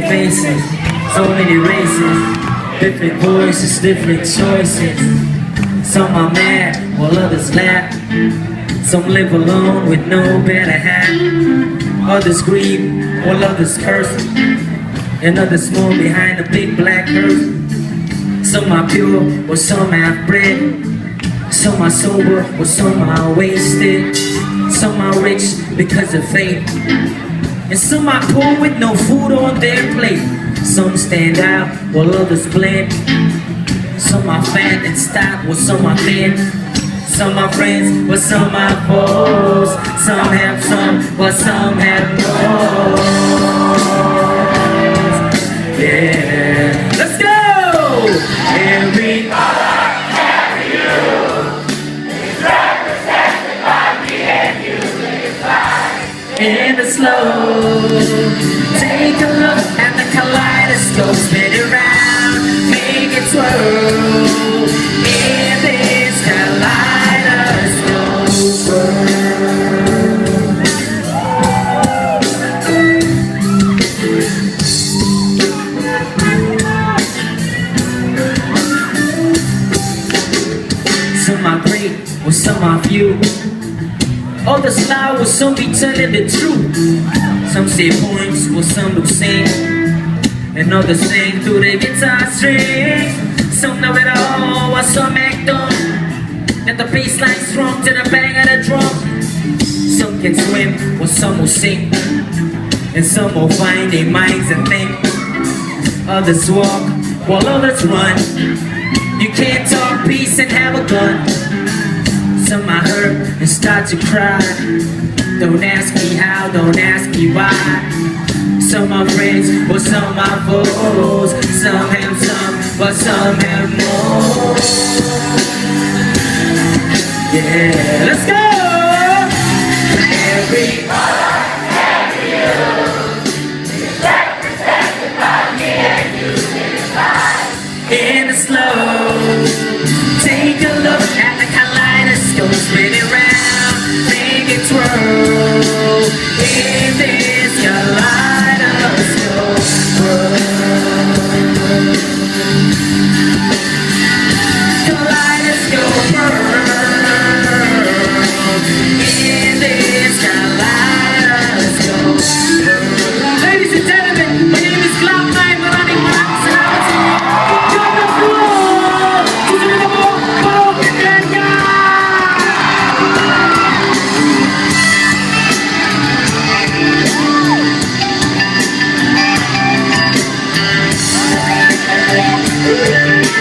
faces, so many races, different voices, different choices. Some are mad while others laugh. Some live alone with no better half. Others grieve while others curse, and others mourn behind a big black curtain. Some are pure while some have bread. Some are sober while some are wasted. Some are rich because of faith, and some are poor with no food on their plate. Some stand out while others blend. Some are fat and stout while some are thin. Some are friends while some are foes. Some have some while some have no. Yeah, let's go! Every other every you is represented by me and you. Live life in the slow. Take a look at the kaleidoscope, spin it round, make it twirl. In this kaleidoscope some are great, or some are few. Others lie, or some be telling the truth. Some say poems, or some do sing, and others sing through the guitar strings. Some know it all, while some act dumb. Let the bass line strong to the bang of the drum. Some can swim, or some will sink, and some will find their minds and think. Others walk, while others run. You can't talk peace and have a gun. Some are hurt and start to cry. Don't ask me how, don't ask me why. Some are friends, but some are foes. Some have some, but some have more. Yeah, let's go! Every other, every you is represented by me and you. Live life in the slow. Take a look at the kaleidoscope, spin it round, make it twirl. In this kaleidoscope world. Kaleidoscope world. In this kaleidoscope world. Ladies and gentlemen, my name is Glock-9 Vogue Theatre March, and I'm to